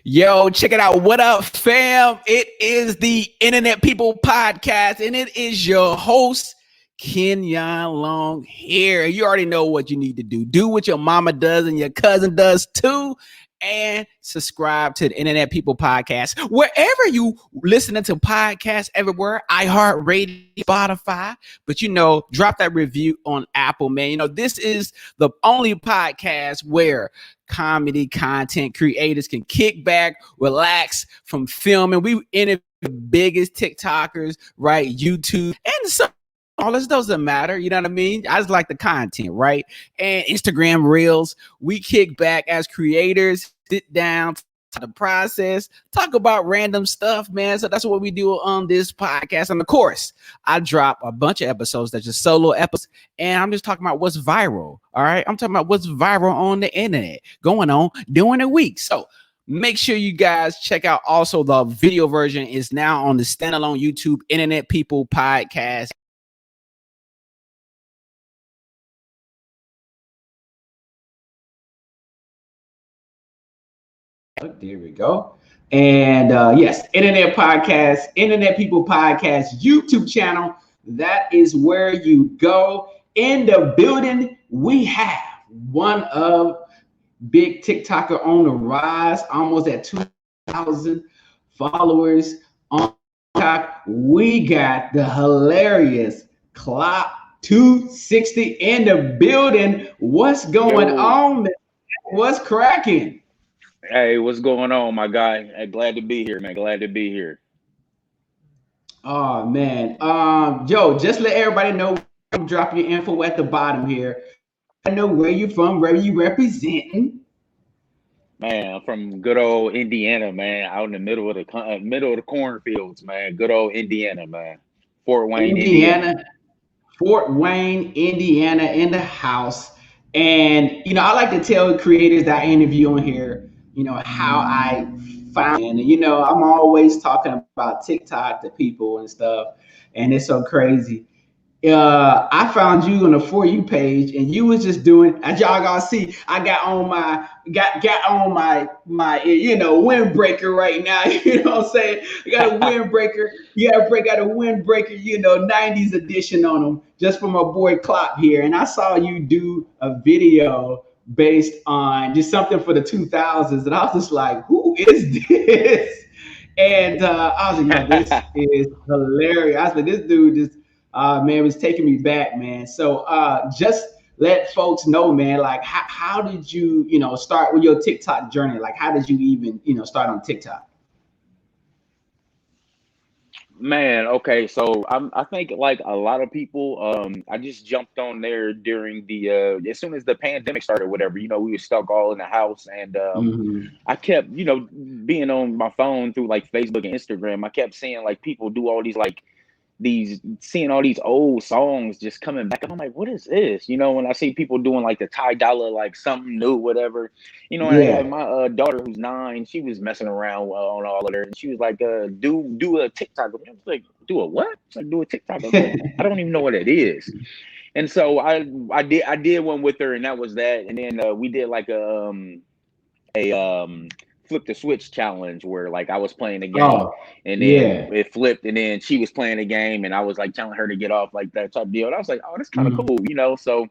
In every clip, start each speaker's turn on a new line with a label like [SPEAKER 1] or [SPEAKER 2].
[SPEAKER 1] Yo, check it out. What up, fam? It is the Internet People Podcast, and it is your host, Kenyon Long here. You already know what you need to do. Do what your mama does and your cousin does too. And subscribe to the Internet People Podcast. Wherever you listening to podcasts, everywhere, iHeartRadio, Spotify. But drop that review on Apple, man. This is the only podcast where comedy content creators can kick back, relax from filming. We interview the biggest TikTokers, right? YouTube, and some. All this doesn't matter, you know what I mean? I just like the content, right? And Instagram Reels. We kick back as creators, sit down, the process, talk about random stuff, man. So that's what we do on this podcast. And of course, I drop a bunch of episodes that's just solo episodes, and I'm just talking about what's viral. All right, I'm talking about what's viral on the internet going on during the week. So make sure you guys check out. Also, the video version is now on the standalone YouTube Internet People Podcast. There we go. And yes, Internet People Podcast YouTube channel. That is where you go. In the building, we have one of big TikToker on the rise, almost at 2,000 followers on TikTok. We got the hilarious Cloppppp260 in the building. What's going on, man? What's cracking?
[SPEAKER 2] Hey, what's going on, my guy? Hey, glad to be here, man. Glad to be here.
[SPEAKER 1] Oh man. Joe, just let everybody know. Drop your info at the bottom here. I know where you're from, where you representing.
[SPEAKER 2] Man, I'm from good old Indiana, man. Out in the middle of the cornfields, man. Good old Indiana, man. Fort Wayne, Indiana.
[SPEAKER 1] Fort Wayne, Indiana, in the house. And I like to tell creators that I interview on here, how I found, and I'm always talking about TikTok to people and stuff, and it's so crazy. I found you on the For You page, and you was just doing, as y'all gonna see, I got on my windbreaker right now. You know what I'm saying? I got a windbreaker. You gotta break out a windbreaker, 90s edition on them, just for my boy Clopp here. And I saw you do a video based on just something for the 2000s, and I was just like, who is this? And I was like, this is hilarious. I was like, this dude just man, was taking me back, man. So just let folks know, man, like how did you, start with your TikTok journey? Like, how did you even, start on TikTok?
[SPEAKER 2] Man, okay, so I think like a lot of people, I just jumped on there during the as soon as the pandemic started, whatever. We were stuck all in the house, and I kept, being on my phone through like Facebook and Instagram. I kept seeing like people do all these seeing all these old songs just coming back. I'm like, what is this? When I see people doing like the Ty Dolla, like something new, whatever.
[SPEAKER 1] Yeah.
[SPEAKER 2] My daughter who's 9, she was messing around on all of it, and she was like, do a TikTok. I was like, do a what? Like, do a TikTok. I was like, I don't even know what it is. And so I did one with her, and that was that. And then we did like a flip the switch challenge where like I was playing a game and then it flipped, and then she was playing a game, and I was like telling her to get off, like that type of deal. And I was like, oh, that's kind of cool, So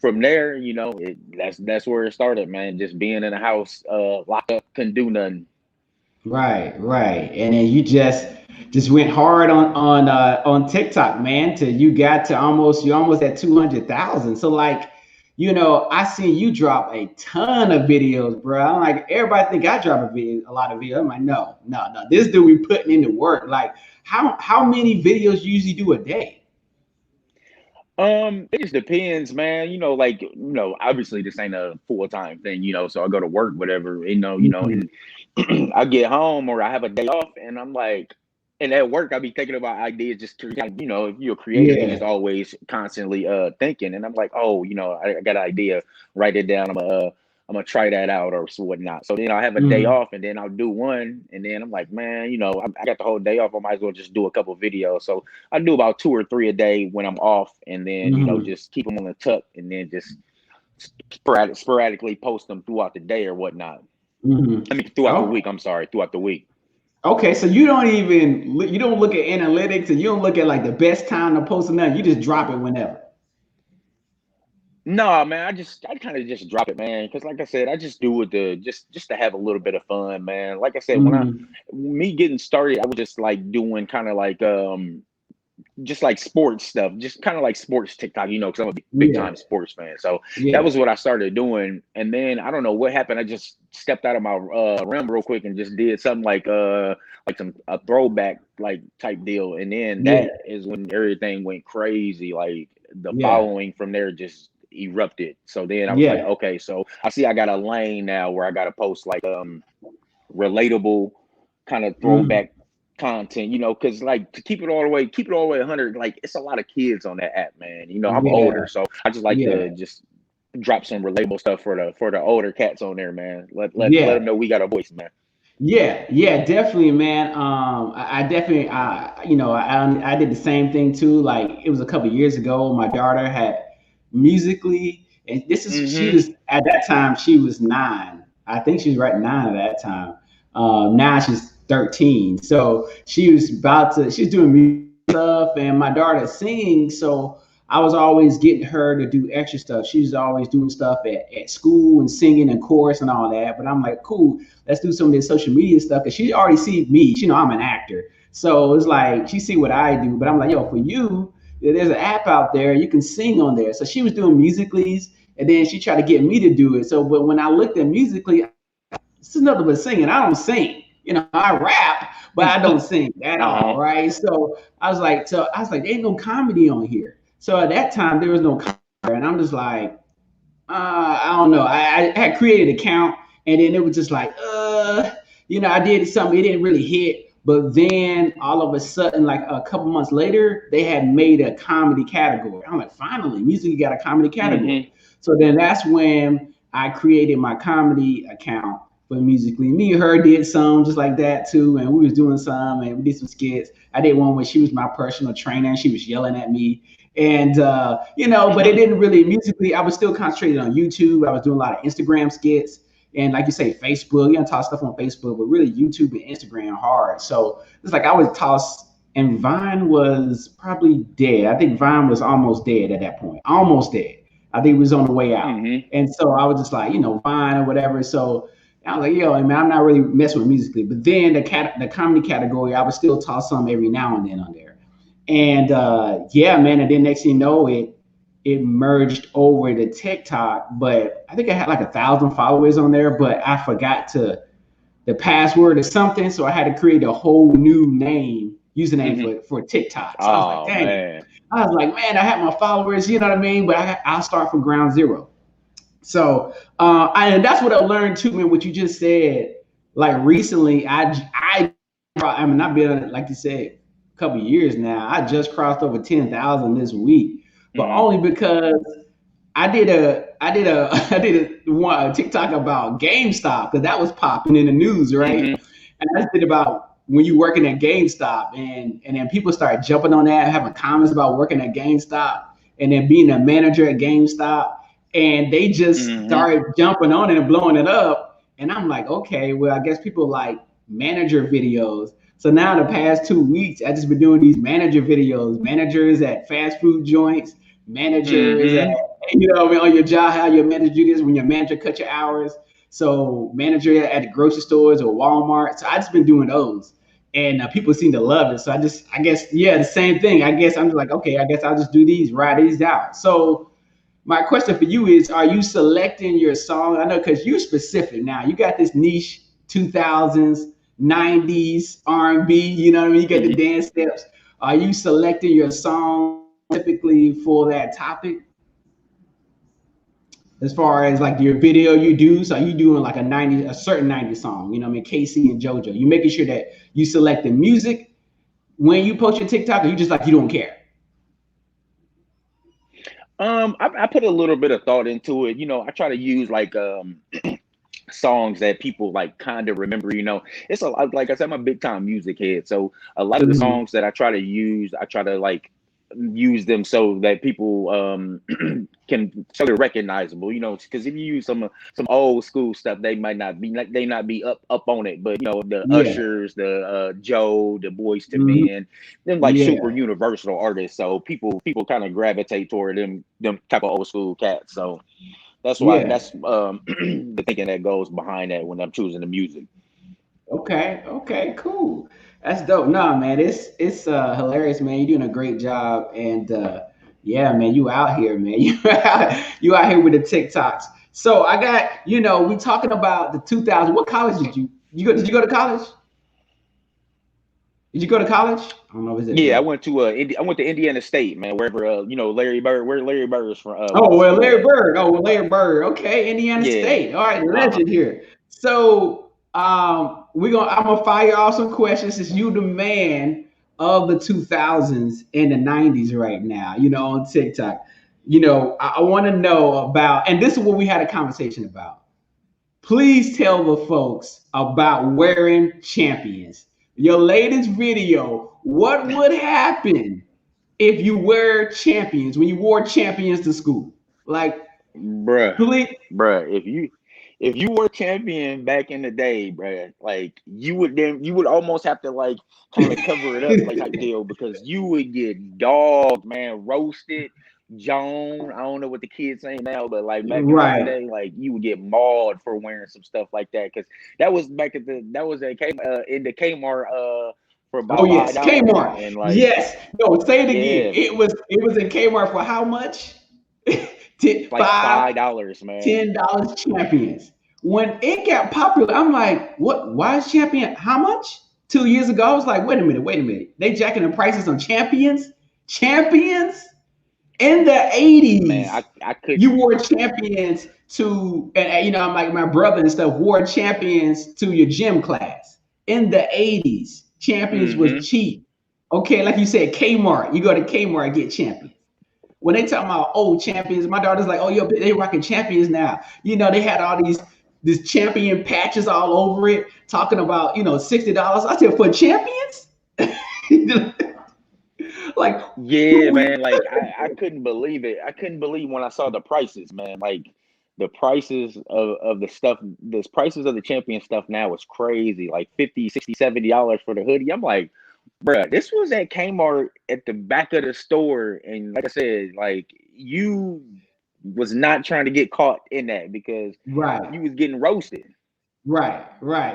[SPEAKER 2] from there, that's where it started, man. Just being in the house, locked up, couldn't do nothing.
[SPEAKER 1] Right. And then you just went hard on TikTok, man, till you got to you're almost at 200,000. So like, I seen you drop a ton of videos, bro. I'm like, everybody think I drop a lot of videos. I'm like, no. This dude we putting into work. Like, how many videos you usually do a day?
[SPEAKER 2] It just depends, man. Obviously this ain't a full-time thing, so I go to work, whatever, and I get home or I have a day off, and I'm like, and at work I be thinking about ideas, just if you're a creator, you're just always constantly thinking, and I'm like, oh, I got an idea, write it down, I'm gonna try that out or whatnot. So then I have a day off, and then I'll do one, and then I'm like, man, I got the whole day off, I might as well just do a couple videos. So I do about 2 or 3 a day when I'm off, and then just keep them on the tuck, and then just sporadically post them throughout the day or whatnot. I mean, throughout the
[SPEAKER 1] Okay.
[SPEAKER 2] week. I'm sorry, throughout the week.
[SPEAKER 1] Okay, so you don't look at analytics and you don't look at like the best time to post or nothing. You just drop it whenever.
[SPEAKER 2] No, man, I kind of just drop it, man, because like I said, I just do it to just to have a little bit of fun, man. Like I said,
[SPEAKER 1] Hmm.
[SPEAKER 2] me getting started, I was just like doing kind of like just like sports stuff, just kind of like sports TikTok, because I'm a big
[SPEAKER 1] Yeah,
[SPEAKER 2] time sports fan. So that
[SPEAKER 1] yeah,
[SPEAKER 2] was what I started doing, and then I don't know what happened. I just stepped out of my realm real quick and just did something like a throwback like type deal, and then
[SPEAKER 1] yeah,
[SPEAKER 2] that is when everything went crazy. Like the
[SPEAKER 1] yeah,
[SPEAKER 2] following from there just erupted. So then I was like,
[SPEAKER 1] yeah.
[SPEAKER 2] okay, so I see I got a lane now where I got to post like relatable kind of
[SPEAKER 1] Mhm.
[SPEAKER 2] throwback content, because like to keep it all the way 100, like it's a lot of kids on that app, man. I'm
[SPEAKER 1] Yeah,
[SPEAKER 2] older, so I just like
[SPEAKER 1] yeah,
[SPEAKER 2] to just drop some relatable stuff for the older cats on there, man. Let
[SPEAKER 1] yeah.
[SPEAKER 2] them know we got a voice, man.
[SPEAKER 1] Yeah, yeah, definitely, man. I definitely, I did the same thing too. Like it was a couple years ago. My daughter had musically, and she
[SPEAKER 2] Mm-hmm.
[SPEAKER 1] was at that time she was 9. I think she was right 9 at that time. Now she's 13, so she's doing music stuff, and my daughter sings, so I was always getting her to do extra stuff. She was always doing stuff at school and singing and chorus and all that. But I'm like, cool, let's do some of this social media stuff because she already see me. She know I'm an actor, so it's like she see what I do. But I'm like, yo, for you, there's an app out there you can sing on there. So she was doing musicallys, and then she tried to get me to do it. So, but when I looked at musically, this is nothing but singing. I don't sing. I rap, but I don't sing at all,
[SPEAKER 2] Uh-huh.
[SPEAKER 1] right? So I was like, there ain't no comedy on here. So at that time, there was no comedy, and I'm just like, I don't know. I had created an account, and then it was just like, I did something. It didn't really hit, but then all of a sudden, like a couple months later, they had made a comedy category. I'm like, finally, music got a comedy category.
[SPEAKER 2] Mm-hmm.
[SPEAKER 1] So then that's when I created my comedy account for Musically. Me and her did some just like that too, and we was doing some, and we did some skits. I did one where she was my personal trainer, and she was yelling at me, and but it didn't really musically. I was still concentrated on YouTube. I was doing a lot of Instagram skits, and like you say, Facebook. You know, toss stuff on Facebook, but really YouTube and Instagram hard. So it's like I would toss. And Vine was probably dead. I think Vine was almost dead at that point. Almost dead. I think it was on the way out.
[SPEAKER 2] Mm-hmm.
[SPEAKER 1] And so I was just like, Vine or whatever. So I was like, yo, man, I'm not really messing with musically. But then the comedy category, I would still toss some every now and then on there. And yeah, man, and then next thing you know, it merged over to TikTok. But I think I had like 1,000 followers on there, but I forgot to the password or something, so I had to create a whole new username
[SPEAKER 2] Mm-hmm.
[SPEAKER 1] for TikTok. So I was like,
[SPEAKER 2] Oh
[SPEAKER 1] dang.
[SPEAKER 2] man.
[SPEAKER 1] I was like, man, I have my followers, you know what I mean? But I'll start from ground zero. So, and that's what I learned too, man. What you just said, like recently, I mean, I've been on it, like you said, a couple of years now. I just crossed over 10,000 this week, but
[SPEAKER 2] Mm-hmm.
[SPEAKER 1] only because I did a TikTok about GameStop because that was popping in the news, right?
[SPEAKER 2] Mm-hmm.
[SPEAKER 1] And I just did about when you working at GameStop, and then people started jumping on that, having comments about working at GameStop, and then being a manager at GameStop, and they just
[SPEAKER 2] Mm-hmm.
[SPEAKER 1] started jumping on it and blowing it up. And I'm like, okay, well, I guess people like manager videos. So now the past 2 weeks, I just been doing these manager videos, managers at fast food joints, managers at,
[SPEAKER 2] Mm-hmm.
[SPEAKER 1] on your job, how your manager do this when your manager cut your hours. So manager at the grocery stores or Walmart. So I just been doing those, and people seem to love it. So I guess, yeah, the same thing. I guess I'm just like, okay, I guess I'll just do these, ride these out. So my question for you is, are you selecting your song? I know because you're specific now. You got this niche 2000s, 90s R&B, you know what I mean? You got the
[SPEAKER 2] Mm-hmm.
[SPEAKER 1] dance steps. Are you selecting your song typically for that topic? As far as like your video you do, so are you doing like a certain 90s song, you know what I mean? Casey and JoJo. You making sure that you select the music when you post your TikTok, or you just like you don't care?
[SPEAKER 2] I put a little bit of thought into it. I try to use like songs that people like kind of remember. It's a lot, like I said, I'm a big time music head, so a lot of the
[SPEAKER 1] Mhm.
[SPEAKER 2] songs that I try to use, I try to like use them so that people can so they're recognizable, you know, because if you use some old school stuff, they not be up on it. But you know, the
[SPEAKER 1] Yeah.
[SPEAKER 2] Ushers, the Joe, the Boys to
[SPEAKER 1] Mhm.
[SPEAKER 2] Men, them like
[SPEAKER 1] Yeah.
[SPEAKER 2] super universal artists. So people kind of gravitate toward them type of old school cats. So that's why
[SPEAKER 1] Yeah.
[SPEAKER 2] that's the thinking that goes behind that when I'm choosing the music.
[SPEAKER 1] Okay. Okay. Cool. That's dope. Nah, man, it's hilarious, man. You're doing a great job, and yeah, man, you out here, man. You out here with the TikToks. So I got, we talking about the 2000. What college did you go to college? Did you go to college? I don't know. Is it
[SPEAKER 2] Yeah, I
[SPEAKER 1] no?
[SPEAKER 2] went to I went to Indiana State, man. Wherever you know where Larry Bird is from went
[SPEAKER 1] Oh
[SPEAKER 2] to
[SPEAKER 1] well,
[SPEAKER 2] school
[SPEAKER 1] Larry
[SPEAKER 2] at.
[SPEAKER 1] Bird. Oh well, Larry Bird. Okay, Indiana
[SPEAKER 2] Yeah.
[SPEAKER 1] State. All right,
[SPEAKER 2] Uh-huh.
[SPEAKER 1] legend here. So I'm gonna fire off some questions since you the man of the 2000s and the 90s right now. On TikTok. I want to know about, and this is what we had a conversation about. Please tell the folks about wearing champions. Your latest video. What would happen if you wear champions, when you wore champions to school? Like,
[SPEAKER 2] Bruh,
[SPEAKER 1] please.
[SPEAKER 2] bruh, if you were champion back in the day, bruh, like you would almost have to like kind of cover it up, like type deal, because you would get dogged, man, roasted. Joan, I don't know what the kids say now, but like back in our
[SPEAKER 1] Right.
[SPEAKER 2] day, like you would get mauled for wearing some stuff like that, because that was back at that was at in the Kmart for
[SPEAKER 1] Oh
[SPEAKER 2] about
[SPEAKER 1] yes,
[SPEAKER 2] $5,
[SPEAKER 1] Kmart.
[SPEAKER 2] and like
[SPEAKER 1] Yes. No, say it again.
[SPEAKER 2] yeah,
[SPEAKER 1] It was in Kmart for how much?
[SPEAKER 2] like
[SPEAKER 1] Five,
[SPEAKER 2] $5, man.
[SPEAKER 1] $10 champions. When it got popular, I'm like, what? Why is champion? How much? 2 years ago, I was like, wait a minute. They jacking the prices on champions? Champions? In the
[SPEAKER 2] Man,
[SPEAKER 1] 80s,
[SPEAKER 2] I could.
[SPEAKER 1] you wore champions to, and I'm like my brother and stuff wore champions to your gym class. In the 80s, champions was
[SPEAKER 2] Mm-hmm.
[SPEAKER 1] cheap. Okay, like you said, Kmart. You go to Kmart and get champions. When they talk about old champions, my daughter's like, oh, yo, they rocking champions now. They had all these champion patches all over it, talking about, $60. I said, for champions? Like,
[SPEAKER 2] Yeah,
[SPEAKER 1] who?
[SPEAKER 2] man. Like I couldn't believe it. I couldn't believe when I saw the prices, man. Like the prices of the stuff, the prices of the champion stuff now is crazy. Like 50, 60, $70 for the hoodie. I'm like, bruh, this was at Kmart at the back of the store. And like I said, like you was not trying to get caught in that because
[SPEAKER 1] Right.
[SPEAKER 2] you was getting roasted.
[SPEAKER 1] Right.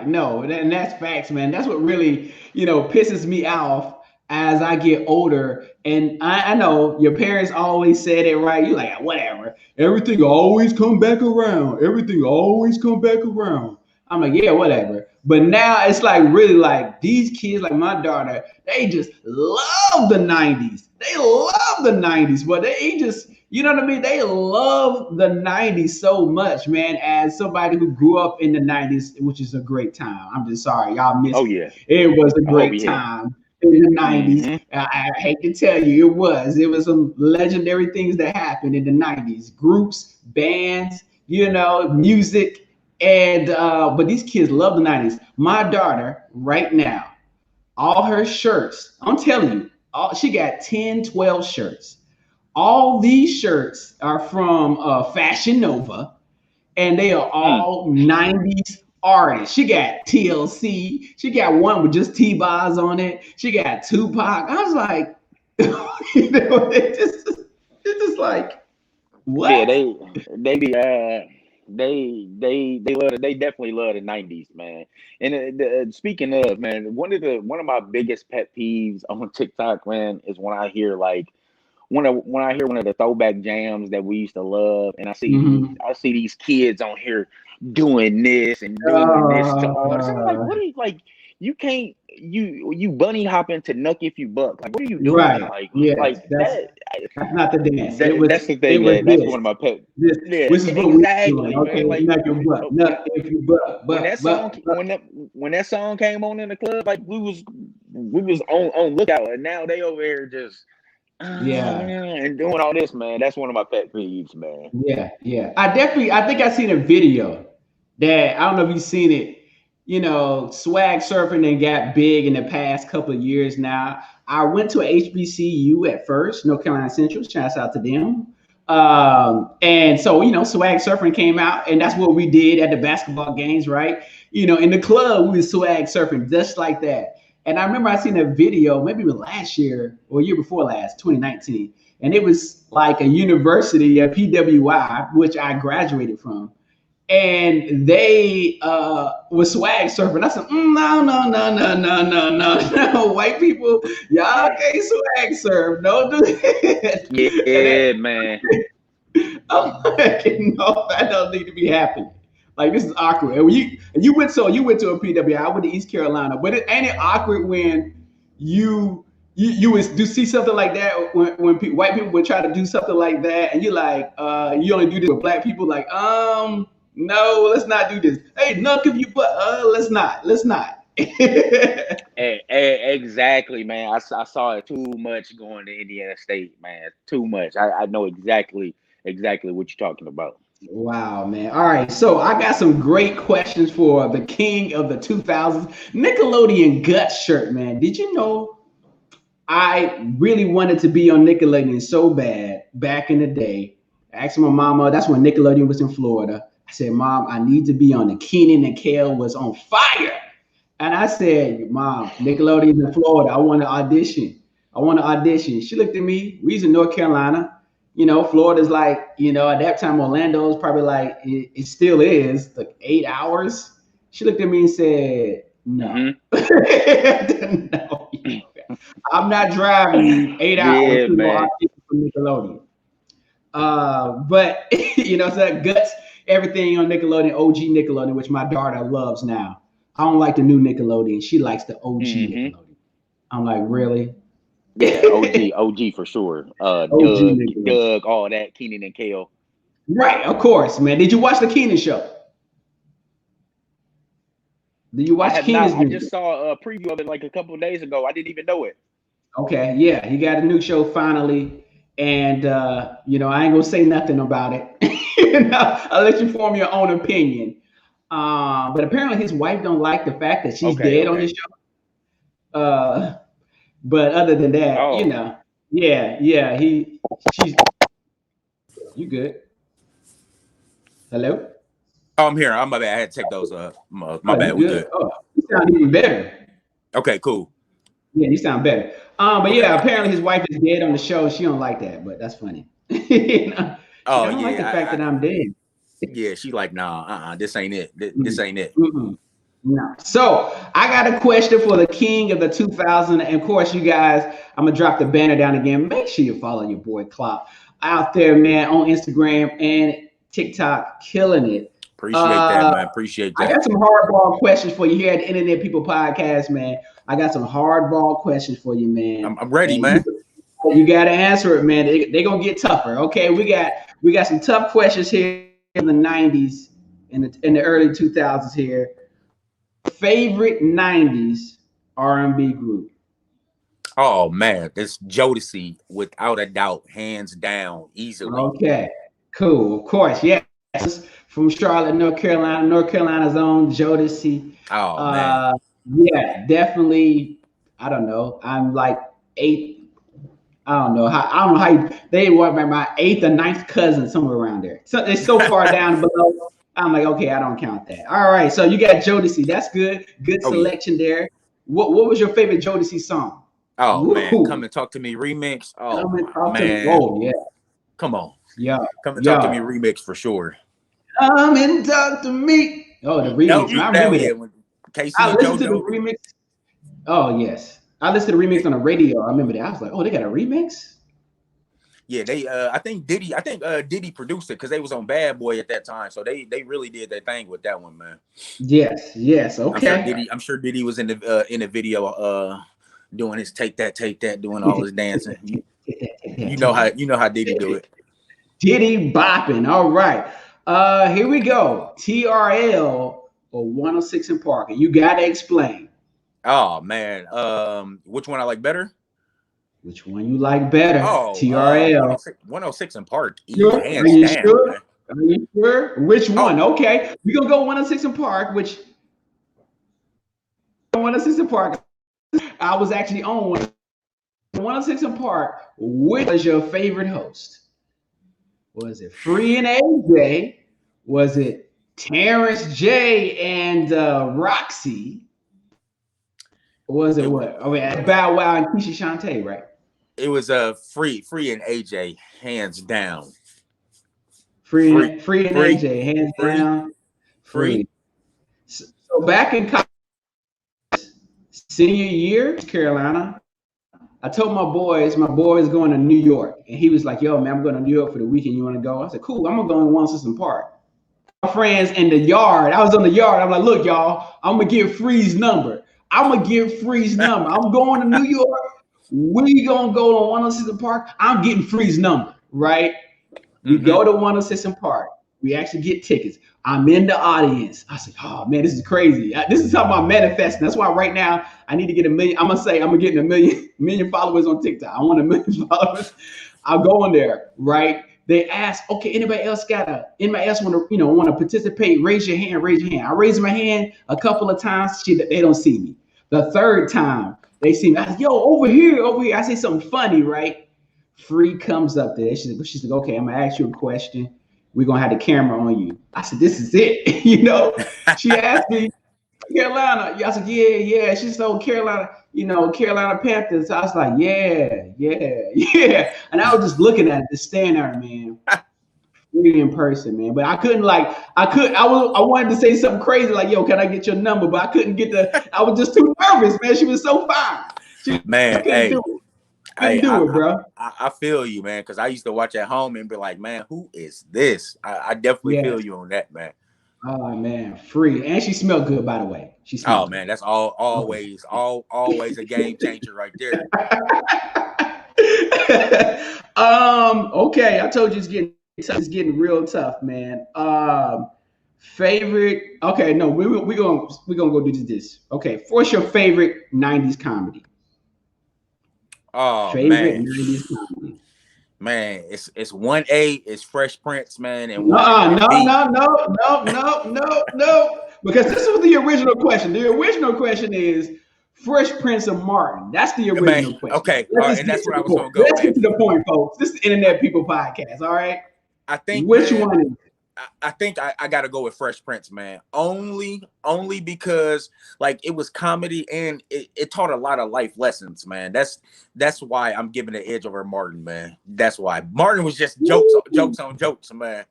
[SPEAKER 1] No, and that's facts, man. That's what really, pisses me off as I get older. And I know your parents always said it right. You like, whatever. Everything always come back around. Everything always come back around. I'm like, yeah, whatever. But now it's like really like these kids, like my daughter, they just love the 90s. They love the 90s, but they just, you know what I mean? They love the 90s so much, man. As somebody who grew up in the 90s, which is a great time. I'm just sorry, y'all
[SPEAKER 2] Oh
[SPEAKER 1] missed it.
[SPEAKER 2] yeah.
[SPEAKER 1] It was a
[SPEAKER 2] Oh
[SPEAKER 1] great
[SPEAKER 2] yeah.
[SPEAKER 1] time in the 90s.
[SPEAKER 2] Mm-hmm.
[SPEAKER 1] I hate to tell you, it was. It was some legendary things that happened in the 90s. Groups, bands, music. And but these kids love the 90s. My daughter, right now, all her shirts, I'm telling you, she got 10, 12 shirts. All these shirts are from Fashion Nova, and they are
[SPEAKER 2] Mm.
[SPEAKER 1] all 90s artists. She got TLC. She got one with just T-Boz on it. She got Tupac. I was like, it's just like,
[SPEAKER 2] Yeah,
[SPEAKER 1] what?
[SPEAKER 2] they be they definitely love the '90s, man. And speaking of, man, one of my biggest pet peeves on TikTok, man, is when I hear like when I hear one of the throwback jams that we used to love, and
[SPEAKER 1] Mhm.
[SPEAKER 2] I see these kids on here doing this and doing this to all this. I'm like,
[SPEAKER 1] Uh,
[SPEAKER 2] what are you like? You can't you bunny hopping to Nuck If You Buck. Like, what are you doing?
[SPEAKER 1] right. Yes,
[SPEAKER 2] Like
[SPEAKER 1] that's
[SPEAKER 2] that.
[SPEAKER 1] that's not the dance. It was
[SPEAKER 2] That's the
[SPEAKER 1] it
[SPEAKER 2] thing
[SPEAKER 1] was
[SPEAKER 2] that's
[SPEAKER 1] this.
[SPEAKER 2] one of my pet.
[SPEAKER 1] This
[SPEAKER 2] Yeah,
[SPEAKER 1] this is what we doing.
[SPEAKER 2] exactly,
[SPEAKER 1] Okay,
[SPEAKER 2] man. Like
[SPEAKER 1] knock your butt. Knock if you butt,
[SPEAKER 2] when that song when that song came on in the club, like we was on lookout, and now they over here just
[SPEAKER 1] Yeah.
[SPEAKER 2] and doing all this, man. That's one of my pet peeves, man.
[SPEAKER 1] Yeah. I think I seen a video that I don't know if you've seen it. swag surfing and got big in the past couple of years now. I went to a HBCU at first, North Carolina Central. Shouts out to them. And so, swag surfing came out, and that's what we did at the basketball games, right? In the club, we was swag surfing just like that. And I remember I seen a video, maybe it was last year or year before last, 2019, and it was like a university, a PWI, which I graduated from, and they was swag surfing. I said, no, no, no, no, no, no, no, no. White people, y'all can't swag surf. Don't do that.
[SPEAKER 2] Yeah, man.
[SPEAKER 1] I'm like, no, that don't need to be happening. Like, this is awkward. And you went to a PWI. I went to East Carolina, but ain't it awkward when you would do see something like that when white people would try to do something like that, and you're like, you only do this with black people, like, no, let's not do this. Hey, knuck if you, but let's not.
[SPEAKER 2] Exactly, man. I saw it too much going to Indiana State, man. Too much. I know exactly what you're talking about.
[SPEAKER 1] Wow, man. All right, so I got some great questions for the king of the 2000s, Nickelodeon Guts shirt, man. Did you know I really wanted to be on Nickelodeon so bad back in the day? I asked my mama, that's when Nickelodeon was in Florida. I said, Mom, I need to be on it. Keenan and Kel was on fire. And I said, Mom, Nickelodeon's in Florida. I want to audition. She looked at me. We was in North Carolina. Florida's like, at that time, Orlando was probably like, it still is, like 8 hours. She looked at me and said, no. Mm-hmm. No, I'm not driving 8 hours to go audition for Nickelodeon. But, so that Guts, everything on Nickelodeon, OG Nickelodeon, which my daughter loves now. I don't like the new Nickelodeon. She likes the OG Nickelodeon. I'm like, really?
[SPEAKER 2] Yeah, OG for sure. Doug, all that, Keenan and Kel.
[SPEAKER 1] Right, of course, man. Did you watch the Keenan show? Did you watch Keenan's?
[SPEAKER 2] I just saw a preview of it like a couple of days ago. I didn't even know it.
[SPEAKER 1] Okay, yeah, he got a new show finally, and I ain't gonna say nothing about it. I'll let you form your own opinion. But apparently his wife don't like the fact that she's dead on his show. But other than that, she's. You good? Hello?
[SPEAKER 3] Oh, I'm here. I'm my bad. I had to take those. My bad. We good.
[SPEAKER 1] Oh, you sound even better.
[SPEAKER 3] Okay, cool.
[SPEAKER 1] Yeah, you sound better. But yeah, apparently his wife is dead on the show. She don't like that, but that's funny. I don't like the fact that I'm dead.
[SPEAKER 3] Yeah, she like, nah, this ain't it. This ain't it.
[SPEAKER 1] Mm-mm. No. So I got a question for the king of the 2000s. And of course, you guys, I'm gonna drop the banner down again. Make sure you follow your boy Cloppppp out there, man, on Instagram and TikTok, killing it.
[SPEAKER 3] Appreciate that, man. Appreciate that.
[SPEAKER 1] I got some hardball questions for you here at the Internet People Podcast, man. I got some hardball questions for you, man.
[SPEAKER 3] I'm ready, man.
[SPEAKER 1] You got to answer it, man. They're gonna get tougher. Okay, we got some tough questions here in the 90s and in the early 2000s here. Favorite 90s R&B group?
[SPEAKER 3] Oh man, it's Jodeci without a doubt, hands down, easily.
[SPEAKER 1] Okay, cool. Of course, yes. From Charlotte, North Carolina's own Jodeci.
[SPEAKER 3] Oh man.
[SPEAKER 1] Yeah, definitely. I don't know. I'm like 8. I don't know how they were my 8th or 9th cousin, somewhere around there. So it's so far down below. I'm like, okay, I don't count that. All right, so you got Jodeci. That's good. Good selection there. What was your favorite Jodeci song?
[SPEAKER 3] Oh man, Come and Talk to Me remix. Oh man.
[SPEAKER 1] Oh yeah.
[SPEAKER 3] Come on.
[SPEAKER 1] Yeah.
[SPEAKER 3] Come and Talk to Me remix for sure.
[SPEAKER 1] Come and Talk to Me. Oh, the remix. I remember that. I listened to the remix. Oh yes. I listened to the remix on the radio. I remember that. I was like, oh, they got a remix?
[SPEAKER 3] Yeah, they I think Diddy produced it because they was on Bad Boy at that time. So they really did their thing with that one, man.
[SPEAKER 1] Yes. Okay.
[SPEAKER 3] I'm sure Diddy was in the video doing his take that, doing all his dancing. You know how Diddy do it.
[SPEAKER 1] Diddy bopping. All right. Here we go. TRL or 106 in Park. You gotta explain.
[SPEAKER 3] Oh man. Which one I like better?
[SPEAKER 1] Which one you like better?
[SPEAKER 3] Oh,
[SPEAKER 1] TRL.
[SPEAKER 3] 106 in Park.
[SPEAKER 1] Sure? Are you sure? Are you sure? Which one? Okay. We're gonna go 106 in Park, which 106 Park. I was actually on 106 Park. Which was your favorite host? Was it Free and AJ? Was it Terrence J and Roxy? Was it what? Oh yeah, Bow Wow and Keisha Shantae, right?
[SPEAKER 3] It was free and AJ, hands down.
[SPEAKER 1] Free and AJ, hands down. Free. So back in college, senior year, Carolina, I told my boys going to New York, and he was like, "Yo, man, I'm going to New York for the weekend. You want to go?" I said, "Cool. I'm gonna go in 106 Park." My friends in the yard. I was on the yard. I'm like, "Look, y'all, I'm gonna get Free's number. I'm going to New York. We gonna go to 106 Park. I'm getting Free's number, right?" We go to 106 Park. We actually get tickets. I'm in the audience. I said, "Oh man, this is crazy. This is something I'm manifesting." That's why right now I need to get 1 million. I'm getting 1 million followers on TikTok. I want 1 million followers. I'll go in there, right? They ask, "Okay, anybody else want to participate? Raise your hand. Raise your hand." I raised my hand a couple of times. They don't see me. The third time they see me, I said, "Yo, over here." I say something funny, right? Free comes up there. She's like, "Okay, I'm gonna ask you a question. We're gonna have the camera on you." I said, "This is it." She asked me, "Carolina." I said, yeah. She said, "Carolina, Carolina Panthers." I was like, yeah. And I was just looking at it, just staring at her, man. Free in person, man. But I couldn't I wanted to say something crazy like, "Yo, can I get your number?" But I couldn't I was just too nervous, man. She was so fine.
[SPEAKER 3] Man, hey.
[SPEAKER 1] Couldn't do it, bro.
[SPEAKER 3] I feel you, man, because I used to watch at home and be like, "Man, who is this?" I definitely feel you on that, man.
[SPEAKER 1] Oh man, Free, and she smelled good, by the way. She smelled good.
[SPEAKER 3] Man, that's always a game changer right there.
[SPEAKER 1] Okay, I told you it's getting real tough, man. Favorite? Okay, no, we're gonna go do this. Okay, what's your favorite '90s comedy?
[SPEAKER 3] Oh
[SPEAKER 1] favorite
[SPEAKER 3] man,
[SPEAKER 1] 90s comedy.
[SPEAKER 3] Man, it's 1A, it's Fresh Prince, man, and
[SPEAKER 1] no, because this was the original question. The original question is Fresh Prince of Martin. That's the original question.
[SPEAKER 3] Okay, and that's where I was going to go.
[SPEAKER 1] Let's get to the point, folks. This is the Internet People Podcast. All right.
[SPEAKER 3] I think
[SPEAKER 1] which one is?
[SPEAKER 3] I think I got to go with Fresh Prince, man. Only because like it was comedy and it taught a lot of life lessons, man. That's why I'm giving the edge over Martin, man. That's why Martin was just jokes on jokes, man.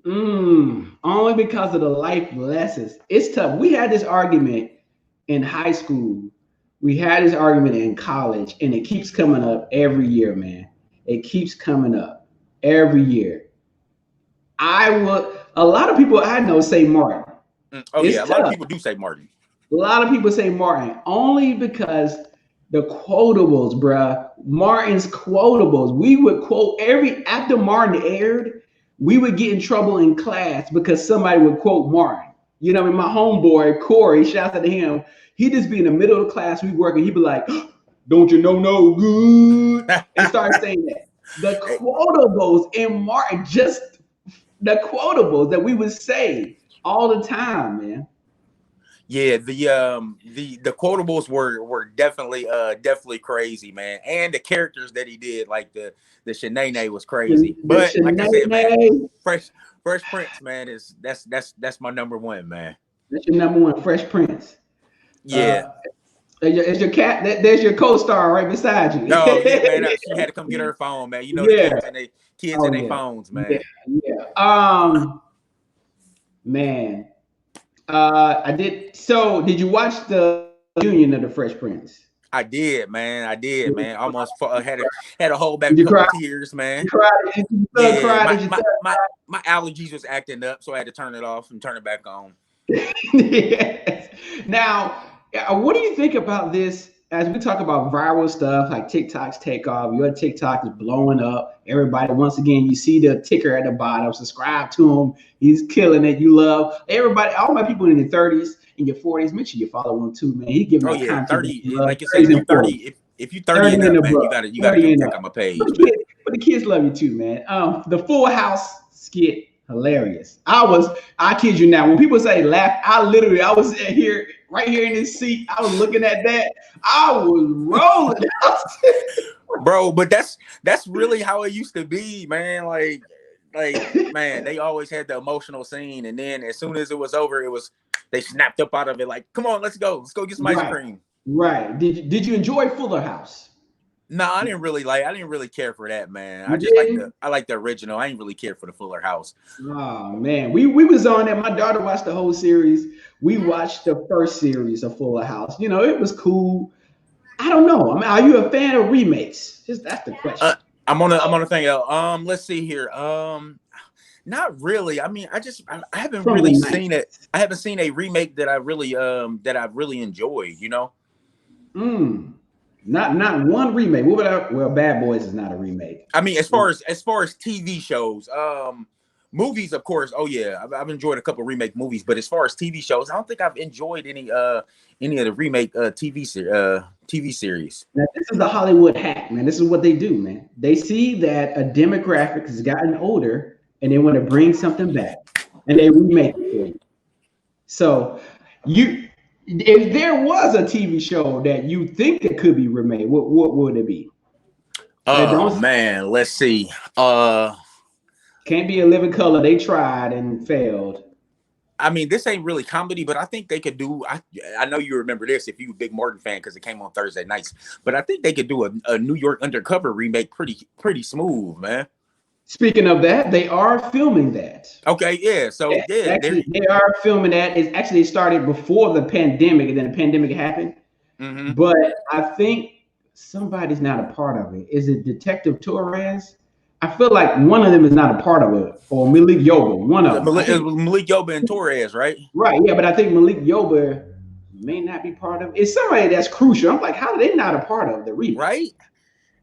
[SPEAKER 1] Only because of the life lessons. It's tough. We had this argument in high school. We had this argument in college, and it keeps coming up every year, man. It keeps coming up every year. A lot of people I know say Martin.
[SPEAKER 3] A lot of people do say Martin.
[SPEAKER 1] A lot of people say Martin only because the quotables, bruh. Martin's quotables. We would quote after Martin aired, we would get in trouble in class because somebody would quote Martin. You know, my homeboy Corey, shout out to him. He'd just be in the middle of the class, we working. He'd be like, "Don't you know no good?" and start saying that. The quotables in Martin, just the quotables that we would say all the time, man.
[SPEAKER 3] Yeah, the quotables were definitely crazy, man. And the characters that he did, like the Shanae was crazy. But like I said, man, Fresh Prince, man, that's my number one, man.
[SPEAKER 1] That's your number one, Fresh Prince.
[SPEAKER 3] Yeah.
[SPEAKER 1] Is your cat? There's your co-star right beside you.
[SPEAKER 3] No, yeah, man. She had to come get her phone, man. You know, the kids and their phones, man.
[SPEAKER 1] Yeah. Man. I did. So, did you watch the Union of the Fresh Prince?
[SPEAKER 3] I did, man. Almost had a whole back couple of tears, man.
[SPEAKER 1] You cried?
[SPEAKER 3] My allergies was acting up, so I had to turn it off and turn it back on.
[SPEAKER 1] Yes. Now, what do you think about this as we talk about viral stuff like TikTok's takeoff? Your TikTok is blowing up. Everybody, once again, you see the ticker at the bottom. Subscribe to him. He's killing it. You love everybody. All my people in your 30s, in your 40s, make sure you follow him too, man. He giving content.
[SPEAKER 3] 30. Like you said, if you're 30, if you're 30 and up, man, you gotta check out my page.
[SPEAKER 1] But the kids love you too, man. The Full House skit, hilarious. I kid you now. When people say laugh, I was here, right here in this seat. I was looking at that. I was rolling.
[SPEAKER 3] Bro, but that's really how it used to be, man. Like man, they always had the emotional scene, and then as soon as it was over, they snapped up out of it. Like, come on, let's go get some ice cream.
[SPEAKER 1] Right. Did you enjoy Fuller House?
[SPEAKER 3] No, I didn't really care for that, man. I like the original. I didn't really care for the Fuller House.
[SPEAKER 1] Oh man, we was on it. My daughter watched the whole series. We watched the first series of Fuller House. You know, it was cool. I don't know. I mean, are you a fan of remakes? That's the question.
[SPEAKER 3] I'm on a thing. Let's see here. Not really. I mean, I haven't really seen it. I haven't seen a remake that I really enjoyed. You know.
[SPEAKER 1] Not one remake. Well, Bad Boys is not a remake.
[SPEAKER 3] I mean, as far as TV shows, movies, of course. Oh yeah, I've enjoyed a couple remake movies, but as far as TV shows, I don't think I've enjoyed any of the remake TV series.
[SPEAKER 1] Now, this is the Hollywood hack, man. This is what they do, man. They see that a demographic has gotten older, and they want to bring something back, and they remake it for you. So, if there was a TV show that you think that could be remade, what would it be?
[SPEAKER 3] Oh man, let's see.
[SPEAKER 1] Can't be A Living Color. They tried and failed.
[SPEAKER 3] I mean, this ain't really comedy, but I think they could do. I know you remember this if you're a big Martin fan because it came on Thursday nights. But I think they could do a New York Undercover remake pretty smooth, man.
[SPEAKER 1] Speaking of that, they are filming that.
[SPEAKER 3] Okay, yeah. So yeah,
[SPEAKER 1] they are filming that. It actually started before the pandemic, and then the pandemic happened.
[SPEAKER 3] Mm-hmm.
[SPEAKER 1] But I think somebody's not a part of it. Is it Detective Torres? I feel like one of them is not a part of it, or Malik Yoba. One of them.
[SPEAKER 3] It was Malik Yoba and Torres, right?
[SPEAKER 1] Right. Yeah, but I think Malik Yoba may not be part of it. It's somebody that's crucial. I'm like, how are they not a part of the remake?
[SPEAKER 3] Right.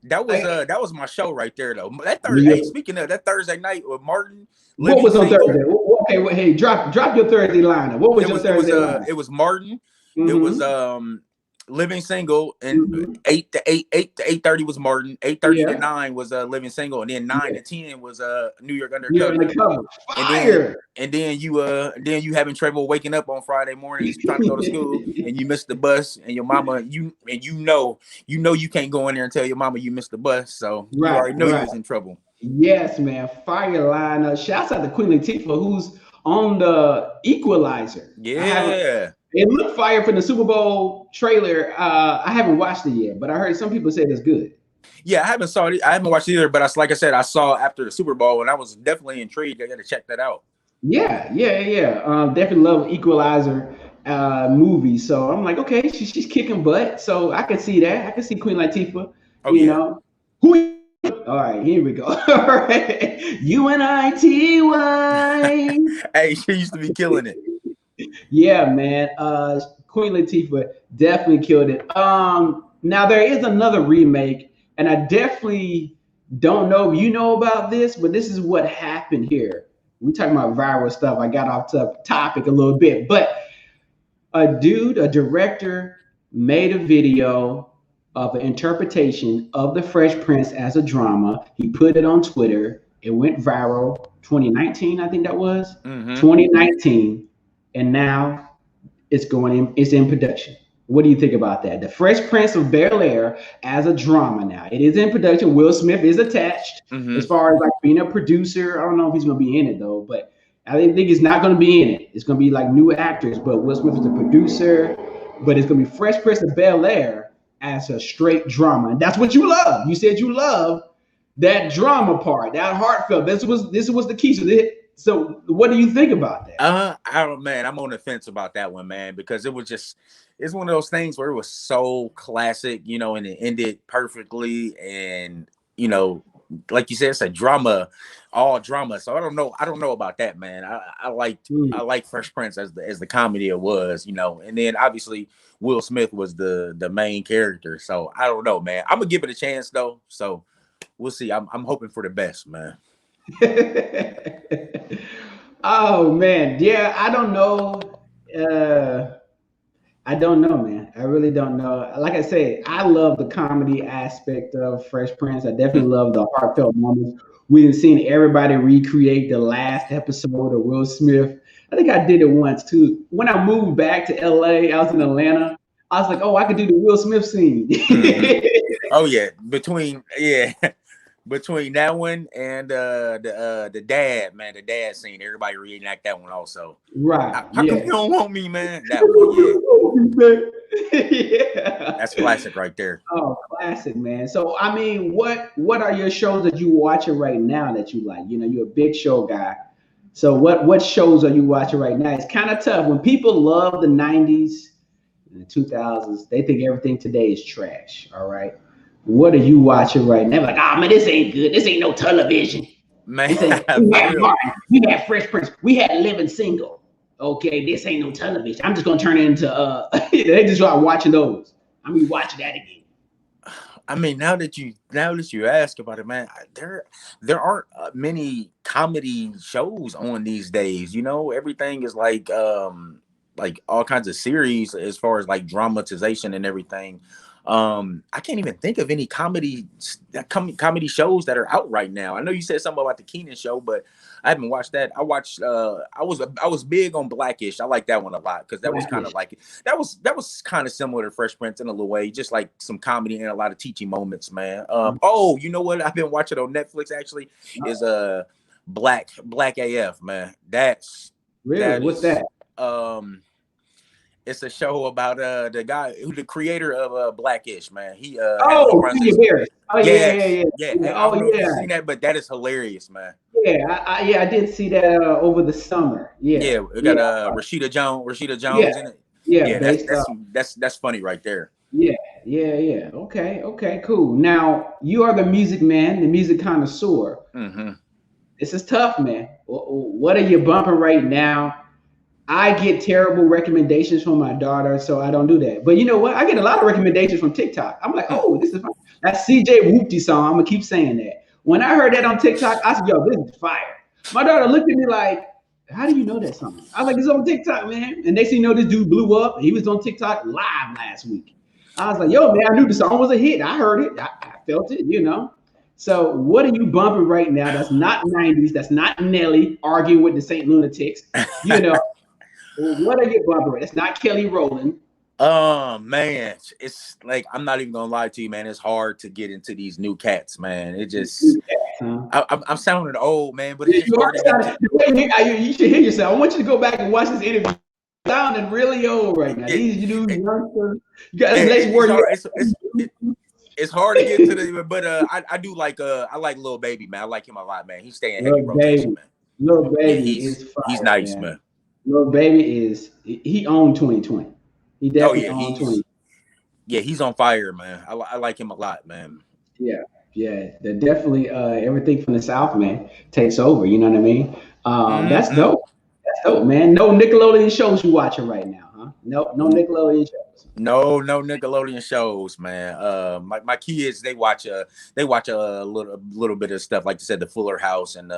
[SPEAKER 3] That was my show right there, though. That Thursday. Hey, speaking of that Thursday night with Martin.
[SPEAKER 1] What was on Thursday? Okay, well, hey, drop your Thursday lineup. What was your Thursday lineup?
[SPEAKER 3] It was Martin. Mm-hmm. It was Living Single, and 8 to 8:30 was Martin. 8:30 to 9 was Living Single, and then 9 to 10 was New York Undercover.
[SPEAKER 1] Fire.
[SPEAKER 3] And then you having trouble waking up on Friday mornings trying to go to school, and you missed the bus, and your mama you know you can't go in there and tell your mama you missed the bus, so you already know you was in trouble.
[SPEAKER 1] Yes, man. Fire lineup. Shouts out to Queen Latifah, who's on the Equalizer.
[SPEAKER 3] Yeah.
[SPEAKER 1] It looked fire from the Super Bowl trailer. I haven't watched it yet, but I heard some people say it's good.
[SPEAKER 3] Yeah, I haven't watched it either, but like I said, I saw after the Super Bowl, and I was definitely intrigued. I got to check that out. Yeah.
[SPEAKER 1] Definitely love Equalizer movie. So I'm like, okay, she's kicking butt. So I can see that. I can see Queen Latifah.
[SPEAKER 3] Oh,
[SPEAKER 1] you know. All right, here we go. All right. UNITY.
[SPEAKER 3] Hey, she used to be killing it.
[SPEAKER 1] Yeah, man. Queen Latifah definitely killed it. Now there is another remake, and I definitely don't know if you know about this, but this is what happened here. We talking about viral stuff. I got off topic a little bit, but a director, made a video of an interpretation of The Fresh Prince as a drama. He put it on Twitter. It went viral. 2019, I think that was. Mm-hmm. 2019. And now it's in production. What do you think about that? The Fresh Prince of Bel-Air as a drama now. It is in production. Will Smith is attached. Mm-hmm. As far as like being a producer. I don't know if he's going to be in it though, but I think he's not going to be in it. It's going to be like new actors, but Will Smith is the producer. But it's going to be Fresh Prince of Bel-Air as a straight drama. And that's what you love. You said you love that drama part, that heartfelt. This was the key. So what do you think about that?
[SPEAKER 3] I'm on the fence about that one, man, because it's one of those things where it was so classic, you know, and it ended perfectly. And, you know, like you said, it's a drama, all drama. So I don't know about that, man. I like Fresh Prince as the comedy it was, you know, and then obviously Will Smith was the main character. So I don't know, man. I'm gonna give it a chance though. So we'll see. I'm hoping for the best, man. Oh
[SPEAKER 1] man, yeah, I don't know. I don't know, man. I really don't know. Like I said, I love the comedy aspect of Fresh Prince. I definitely love the heartfelt moments. We done seen everybody recreate the last episode of Will Smith. I think I did it once too. When I moved back to LA, I was in Atlanta. I was like, oh, I could do the Will Smith scene.
[SPEAKER 3] Oh yeah, between that one and the dad, man, the dad scene, everybody reenact that one also.
[SPEAKER 1] Right.
[SPEAKER 3] How come you don't want me, man? That one,
[SPEAKER 1] yeah.
[SPEAKER 3] That's classic right there.
[SPEAKER 1] Oh, classic, man. So, I mean, what are your shows that you watching right now that you like? You know, you're a big show guy. So, what shows are you watching right now? It's kind of tough when people love the '90s and the 2000s. They think everything today is trash. All right. What are you watching right now? Like, ah, man, this ain't good. This ain't no television.
[SPEAKER 3] Man,
[SPEAKER 1] we had Martin, we had Fresh Prince, we had Living Single. Okay, this ain't no television. I'm just gonna turn it into they just start watching those. I'm gonna be watching that again.
[SPEAKER 3] I mean, now that you ask about it, man, there aren't many comedy shows on these days. You know, everything is like all kinds of series as far as like dramatization and everything. I can't even think of any comedy shows that are out right now. I know you said something about the Keenan show, but I haven't watched that. I watched I was big on Blackish. I like that one a lot because that was kind of like that was kind of similar to Fresh Prince in a little way, just like some comedy and a lot of teaching moments, man. Oh, you know what I've been watching on Netflix actually is Black AF, man. What's
[SPEAKER 1] that?
[SPEAKER 3] It's a show about the guy who the creator of Blackish, man. He
[SPEAKER 1] yeah.
[SPEAKER 3] I don't know if
[SPEAKER 1] you've
[SPEAKER 3] seen that, but that is hilarious, man.
[SPEAKER 1] Yeah, I did see that over the summer. Yeah,
[SPEAKER 3] we got Rashida Jones in it. Yeah, that's funny right there.
[SPEAKER 1] Yeah. Okay, cool. Now you are the music man, the music connoisseur.
[SPEAKER 3] Mm-hmm.
[SPEAKER 1] This is tough, man. What are you bumping right now? I get terrible recommendations from my daughter, so I don't do that. But you know what? I get a lot of recommendations from TikTok. I'm like, oh, this is fine. That CJ Whoopty song. I'm gonna keep saying that. When I heard that on TikTok, I said, yo, this is fire. My daughter looked at me like, how do you know that song? I was like, it's on TikTok, man. And next thing you know, this dude blew up. He was on TikTok live last week. I was like, yo, man, I knew the song was a hit. I heard it. I felt it, you know. So what are you bumping right now that's not 90s, that's not Nelly arguing with the St. Lunatics, you know? What are you bumping? It's not Kelly Rowland.
[SPEAKER 3] Man, it's like I'm not even gonna lie to you, man. It's hard to get into these new cats, man. It just I'm sounding old, man, but it's hard to get into.
[SPEAKER 1] You should hear yourself. I want you to go back and watch this interview. You're sounding really old right now. These dudes,
[SPEAKER 3] it's hard to get to the, but I do like I like Lil Baby, man. I like him a lot, man. He's staying heavy rotation, man.
[SPEAKER 1] Lil Baby is fire,
[SPEAKER 3] he's nice, man.
[SPEAKER 1] Lil Baby he owned 2020. He definitely owned 2020.
[SPEAKER 3] Yeah, he's on fire, man. I like him a lot, man.
[SPEAKER 1] Yeah. They're definitely everything from the South, man, takes over. You know what I mean? That's dope. That's dope, man. No Nickelodeon shows you watching right now, huh? No Nickelodeon shows.
[SPEAKER 3] No Nickelodeon shows, man. My kids they watch a little bit of stuff, like you said, the Fuller House and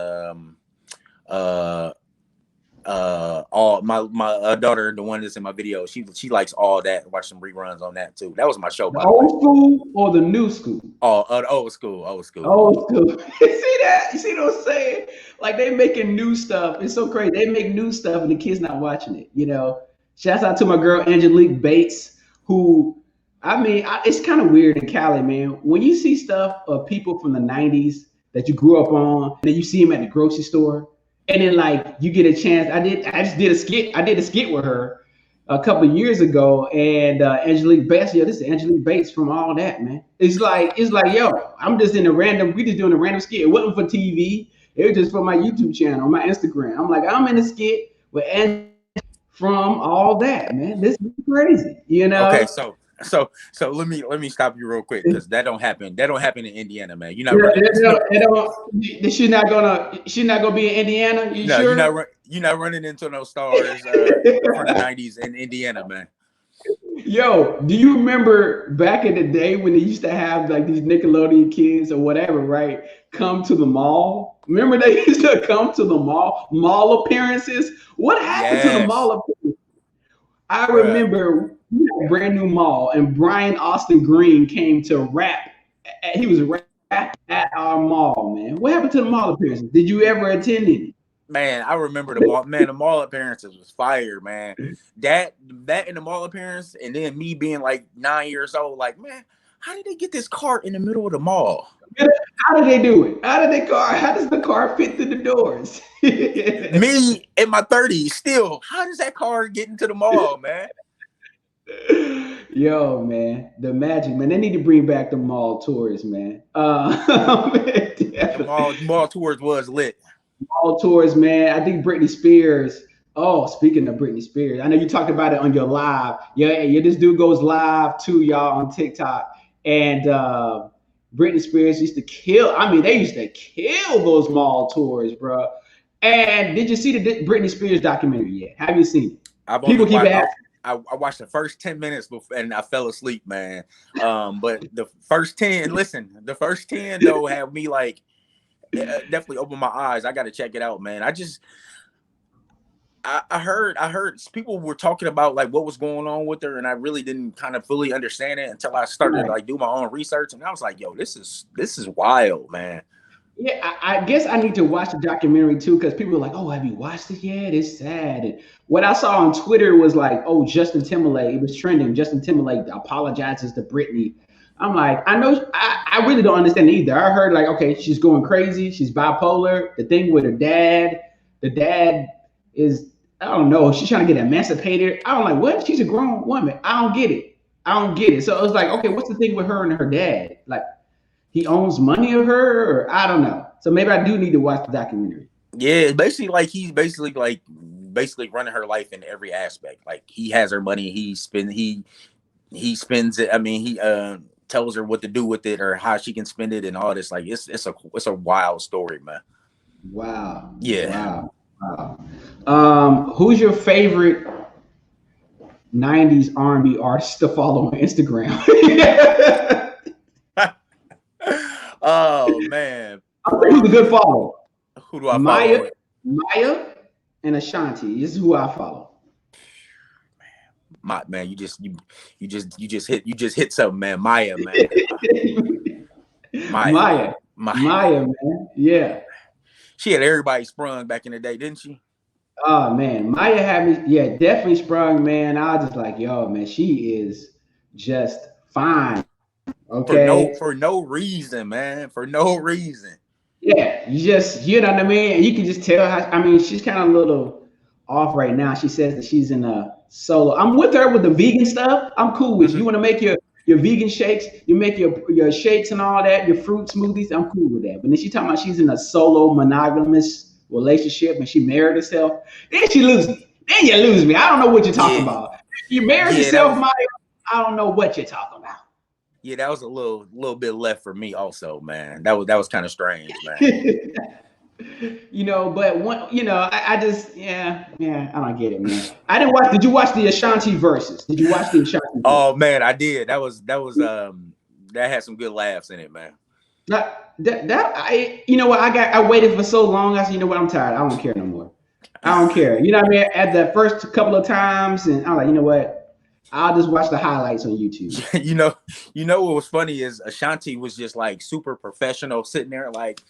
[SPEAKER 3] all my daughter, the one that's in my video, she likes all that. Watch some reruns on that too. That was my show.
[SPEAKER 1] The old school or the new school?
[SPEAKER 3] Oh, old school.
[SPEAKER 1] Old school. You see that? You see what I'm saying? Like they making new stuff. It's so crazy. They make new stuff and the kids not watching it. You know. Shouts out to my girl Angelique Bates, who it's kind of weird in Cali, man. When you see stuff of people from the '90s that you grew up on, and then you see them at the grocery store. And then like you get a chance. I just did a skit. I did a skit with her a couple of years ago, and Angelique Bates. Yo, this is Angelique Bates from all that, man. It's like, yo, I'm just we just doing a random skit. It wasn't for TV. It was just for my YouTube channel, my Instagram. I'm like, I'm in a skit with Angelique from all that, man. This is crazy, you know.
[SPEAKER 3] Okay, so let me stop you real quick because that don't happen. That don't happen in Indiana, man. She's
[SPEAKER 1] not gonna be in Indiana. You sure?
[SPEAKER 3] You're not running into no stars from the '90s in Indiana, man.
[SPEAKER 1] Yo, do you remember back in the day when they used to have like these Nickelodeon kids or whatever, right? Come to the mall. Remember they used to come to the mall appearances. What happened to the mall appearances? I remember we had a brand new mall, and Brian Austin Green came to rap. He was rap at our mall, man. What happened to the mall appearances? Did you ever attend any?
[SPEAKER 3] Man, I remember the mall. Man, the mall appearances was fire, man. That in the mall appearance, and then me being like 9 years old, like, man, how did they get this cart in the middle of the mall?
[SPEAKER 1] How did they do it? How does the car fit through the doors?
[SPEAKER 3] Me in my 30s, still, how does that car get into the mall, man?
[SPEAKER 1] Yo, man, the magic, man. They need to bring back the mall tours, man.
[SPEAKER 3] The mall tours was lit.
[SPEAKER 1] Mall tours, man. I think Britney Spears. Oh, speaking of Britney Spears, I know you talked about it on your live. Yeah, this dude goes live too, y'all, on TikTok. And Britney Spears used to kill. I mean, they used to kill those mall tours, bro. And did you see the Britney Spears documentary yet? Have you seen it? People keep asking.
[SPEAKER 3] I watched the first 10 minutes before, and I fell asleep, man. But the first 10 though had me like definitely opened my eyes. I got to check it out, man. I heard people were talking about like what was going on with her, and I really didn't kind of fully understand it until I started like do my own research, and I was like, yo, this is wild, man.
[SPEAKER 1] Yeah, I guess I need to watch the documentary too, because people are like, "Oh, have you watched it yet? It's sad." And what I saw on Twitter was like, "Oh, Justin Timberlake." It was trending. Justin Timberlake apologizes to Britney. I'm like, I really don't understand either. I heard like, okay, she's going crazy. She's bipolar. The thing with her dad, the dad is, I don't know. She's trying to get emancipated. I'm like, what? She's a grown woman. I don't get it. So it was like, okay, what's the thing with her and her dad? Like, he owns money of her, or I don't know. So maybe I do need to watch the documentary.
[SPEAKER 3] Yeah, basically like he's basically running her life in every aspect. Like he has her money, he spends it. I mean, he tells her what to do with it or how she can spend it and all this. Like it's a wild story, man.
[SPEAKER 1] Wow.
[SPEAKER 3] Yeah.
[SPEAKER 1] Wow. Who's your favorite 90s R&B artist to follow on Instagram?
[SPEAKER 3] Oh man,
[SPEAKER 1] who's a good follow?
[SPEAKER 3] Who do I follow?
[SPEAKER 1] Maya and Ashanti. This is who I follow.
[SPEAKER 3] Man, you just hit something, man. Maya, man.
[SPEAKER 1] Maya, man. Yeah.
[SPEAKER 3] She had everybody sprung back in the day, didn't she?
[SPEAKER 1] Oh man, Maya had me. Yeah, definitely sprung, man. I was just like, yo, man, she is just fine. Okay.
[SPEAKER 3] For no reason, man. For no reason.
[SPEAKER 1] Yeah, you know what I mean? You can just tell how, I mean, she's kind of a little off right now. She says that she's in a solo. I'm with her with the vegan stuff. I'm cool with you. You want to make your vegan shakes, you make your shakes and all that, your fruit smoothies. I'm cool with that. But then she talking about she's in a solo monogamous relationship and she married herself. Then she loses me. Then you lose me. I don't know what you're talking about. You married yourself, Maya. I don't know what you're talking about.
[SPEAKER 3] Yeah, that was a little bit left for me also, man. That was kind of strange, man.
[SPEAKER 1] You know, but one, you know, I just, yeah, I don't get it, man. I didn't watch. Did you watch the Ashanti verses? Did you watch the Ashanti verses?
[SPEAKER 3] Oh man, I did. That had some good laughs in it, man.
[SPEAKER 1] You know what? I waited for so long. I said, you know what? I'm tired. I don't care no more. I don't care. You know what I mean? At the first couple of times, and I'm like, you know what? I'll just watch the highlights on YouTube.
[SPEAKER 3] you know what was funny is Ashanti was just like super professional, sitting there like,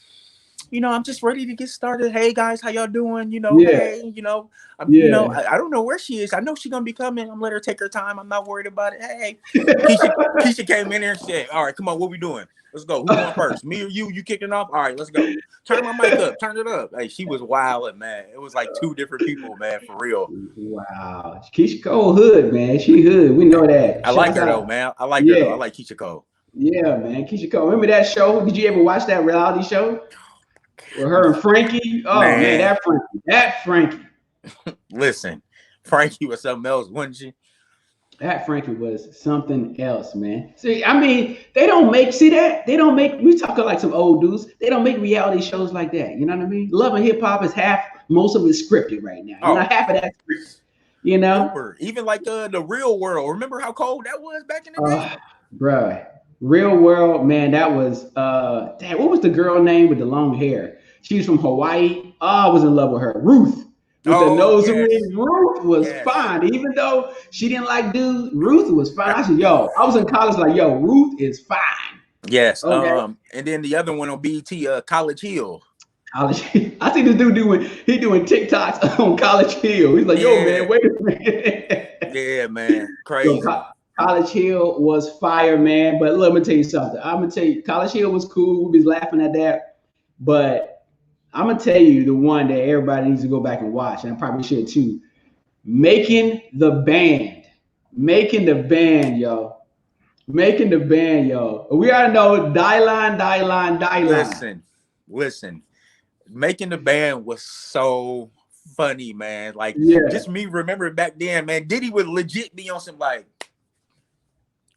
[SPEAKER 3] you know, I'm just ready to get started. Hey guys, how y'all doing? You know, hey, you know, you know, I don't know where she is. I know she's gonna be coming. I'm let her take her time. I'm not worried about it. Hey, Keisha came in there and said, all right, come on, what we doing? Let's go. Who going first? Me or you? You kicking off? All right, let's go. Turn my mic up. Turn it up. Hey, she was wild, man. It was like two different people, man, for real.
[SPEAKER 1] Wow. Keisha Cole hood, man. She hood. We know that.
[SPEAKER 3] I like her though, man. I like her though. I like Keisha Cole.
[SPEAKER 1] Yeah, man. Keisha Cole. Remember that show? Did you ever watch that reality show? With her and Frankie? Oh man, that Frankie. Listen,
[SPEAKER 3] Frankie was something else, wasn't she?
[SPEAKER 1] That Frankie was something else, man. See, I mean, we talking like some old dudes. They don't make reality shows like that. You know what I mean? Love and Hip Hop is most of it scripted right now. You know, half of that scripted. You know?
[SPEAKER 3] Even like the Real World. Remember how cold that was back in the day?
[SPEAKER 1] Bruh. Real World, man, that was what was the girl name with the long hair? She was from Hawaii. Oh, I was in love with her. Ruth. with the nose
[SPEAKER 3] yes.
[SPEAKER 1] ring. Ruth was
[SPEAKER 3] Yes.
[SPEAKER 1] fine, even though she didn't like dudes. Ruth was fine. I said, "Yo," I was in college, like, "Yo, Ruth is fine."
[SPEAKER 3] Yes.
[SPEAKER 1] Okay.
[SPEAKER 3] And then the other one on BT, College Hill.
[SPEAKER 1] College. I see this dude doing TikToks on College Hill. He's like, "Yo,
[SPEAKER 3] Yeah.
[SPEAKER 1] man, wait a minute."
[SPEAKER 3] Yeah, man.
[SPEAKER 1] Yo,
[SPEAKER 3] Crazy.
[SPEAKER 1] College Hill was fire, man. But let me tell you something. I'm gonna tell you, College Hill was cool. We was laughing at that, but I'm gonna tell you the one that everybody needs to go back and watch, and I probably should too. Making the band, yo. Making the band, yo. We already know die line.
[SPEAKER 3] Listen. Making the band was so funny, man. Like, just me remembering back then, man. Diddy would legit be on some like,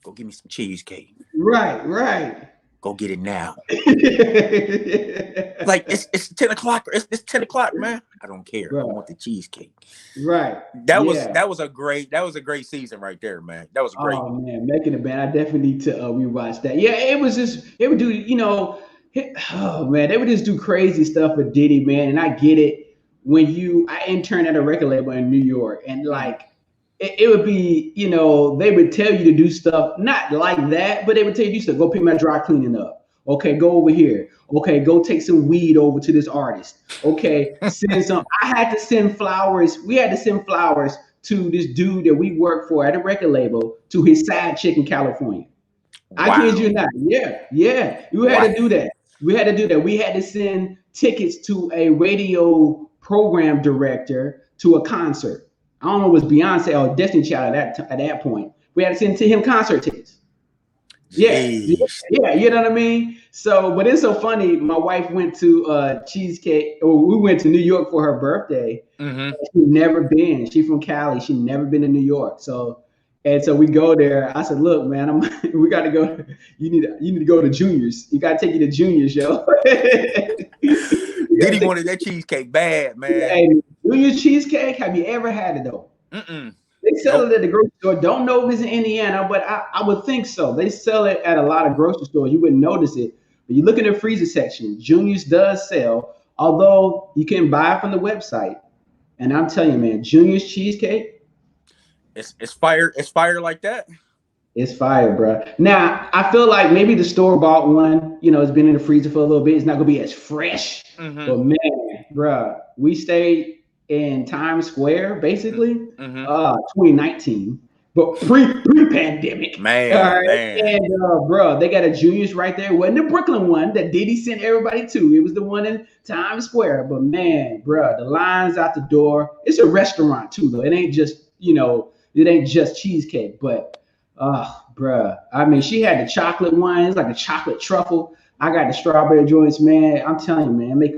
[SPEAKER 3] go give me some cheesecake.
[SPEAKER 1] Right.
[SPEAKER 3] Go get it now. Like it's 10 o'clock. It's 10 o'clock, man. I don't care. Right. I want the cheesecake.
[SPEAKER 1] Right.
[SPEAKER 3] That was a great season right there, man. That was great.
[SPEAKER 1] Oh man, Making the Band. I definitely need to rewatch that. Yeah, it would do, oh man, they would just do crazy stuff with Diddy, man. And I get it. I interned at a record label in New York, and like it would be, they would tell you to do stuff, not like that, but they would tell you to do stuff. Go pick my dry cleaning up. Okay, go over here. Okay, go take some weed over to this artist. Okay, send some. I had to send flowers. We had to send flowers to this dude that we worked for at a record label to his side chick in California. Wow. I kid you not. Yeah. We had to do that. We had to send tickets to a radio program director to a concert. I don't know if it was Beyonce or Destiny Child at that point. We had to send to him concert tickets. Yeah, you know what I mean? So, but it's so funny. My wife went to cheesecake, or we went to New York for her birthday. Mm-hmm. She'd never been. She's from Cali. She'd never been to New York. So we go there. I said, "Look, man, we got to go. You need to go to Junior's. You got to take you to Junior's, yo."
[SPEAKER 3] Diddy wanted that cheesecake bad, man.
[SPEAKER 1] Hey, Junior's cheesecake. Have you ever had it though? They sell it at the grocery store. Don't know if it's in Indiana, but I would think so. They sell it at a lot of grocery stores. You wouldn't notice it. But you look in the freezer section, Junior's does sell, although you can buy it from the website. And I'm telling you, man, Junior's cheesecake.
[SPEAKER 3] It's fire. It's fire like that.
[SPEAKER 1] It's fire, bro. Now, I feel like maybe the store-bought one, it's been in the freezer for a little bit. It's not going to be as fresh. Mm-hmm. But, man, bro, we stayed in Times Square, basically, 2019, but pre-pandemic.
[SPEAKER 3] Man.
[SPEAKER 1] And, bro, they got a Junior's right there. It wasn't the Brooklyn one that Diddy sent everybody to. It was the one in Times Square. But, man, bro, the lines out the door. It's a restaurant, too, though. It ain't just, it ain't just cheesecake, but bruh. I mean, she had the chocolate one. It's like a chocolate truffle. I got the strawberry joints, man. I'm telling you, man, make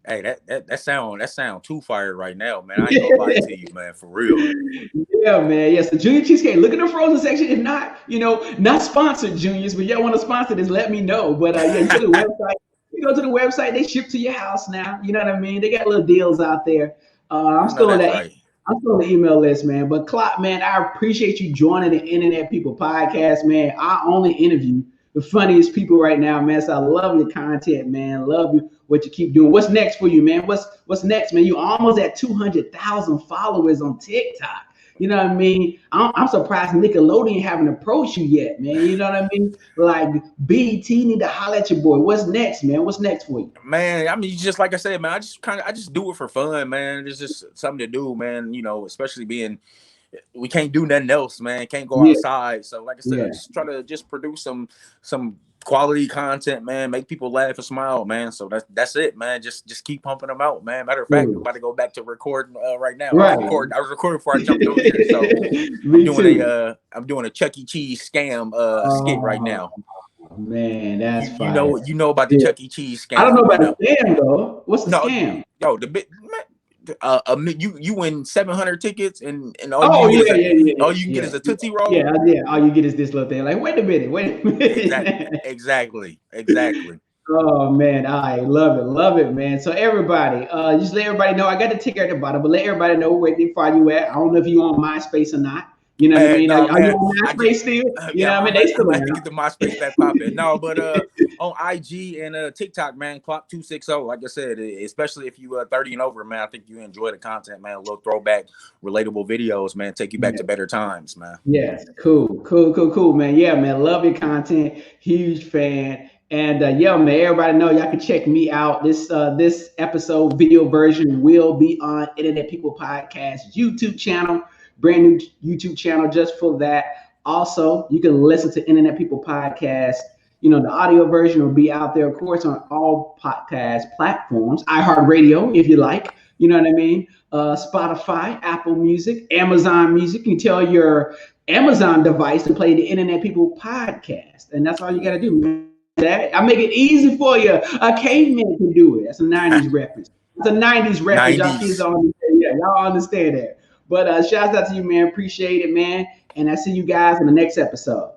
[SPEAKER 3] Hey, that sound too fired right now, man. I ain't gonna lie to you, man, for real.
[SPEAKER 1] Yeah, man. Yes, the Junior Cheesecake. Look at the frozen section. If not, not sponsored, Juniors, but y'all want to sponsor this, let me know. But you go to the website. You go to the website, they ship to your house now. You know what I mean? They got little deals out there. I'm still on that. Right. I'm still on the email list, man. But Cloppppp, man, I appreciate you joining the Internet People podcast, man. I only interview the funniest people right now, man. So I love your content, man. Love you, what you keep doing. What's next for you, man? What's next, man? You almost at 200,000 followers on TikTok. You know what I mean? I'm surprised Nickelodeon haven't approached you yet, man. You know what I mean? Like, BET need to holler at your boy. What's next, man? What's next for you?
[SPEAKER 3] Man, I mean, just like I said, man, I just do it for fun, man. It's just something to do, man. Especially we can't do nothing else, man. Can't go outside. So like I said, I just try to just produce some quality content, man. Make people laugh and smile, man. So that's it, man. Just keep pumping them out, man. Matter of fact, I'm about to go back to recording right now. Right. I was recording before I jumped on here. So I'm doing a Chuck E. Cheese scam skit right now.
[SPEAKER 1] Man, that's fire.
[SPEAKER 3] You know about the Chuck E. Cheese scam.
[SPEAKER 1] I don't know about the scam though. What's the scam?
[SPEAKER 3] Yo, the bit. You win 700 tickets and all you can get is a Tootsie Roll.
[SPEAKER 1] Yeah. All you get is this little thing. Like, wait a minute.
[SPEAKER 3] Exactly.
[SPEAKER 1] Oh man, I love it, man. So everybody, just let everybody know. I got the ticker at the bottom, but let everybody know where they find you at. I don't know if you on MySpace or not. You know what I mean?
[SPEAKER 3] No,
[SPEAKER 1] Are you
[SPEAKER 3] man,
[SPEAKER 1] on MySpace still? You know what I mean? They still
[SPEAKER 3] I'm get the MySpace back popping. No, but on IG and TikTok, man, Cloppppp260. Like I said, especially if you 30 and over, man, I think you enjoy the content, man. A little throwback, relatable videos, man. Take you back to better times, man.
[SPEAKER 1] Yes, cool, man. Yeah, man, love your content. Huge fan. And yeah, man, everybody know y'all can check me out. This episode video version will be on Internet People Podcast YouTube channel, brand new YouTube channel just for that. Also, you can listen to Internet People Podcast. You know, the audio version will be out there, of course, on all podcast platforms, iHeartRadio, if you like. You know what I mean? Spotify, Apple Music, Amazon Music. You can tell your Amazon device to play the Internet People Podcast, and that's all you got to do, man. I make it easy for you. A caveman can do it. That's a 90s reference. It's a 90s reference.
[SPEAKER 3] 90s.
[SPEAKER 1] Y'all kids don't understand. Yeah, y'all understand that. But shouts out to you, man. Appreciate it, man. And I see you guys in the next episode.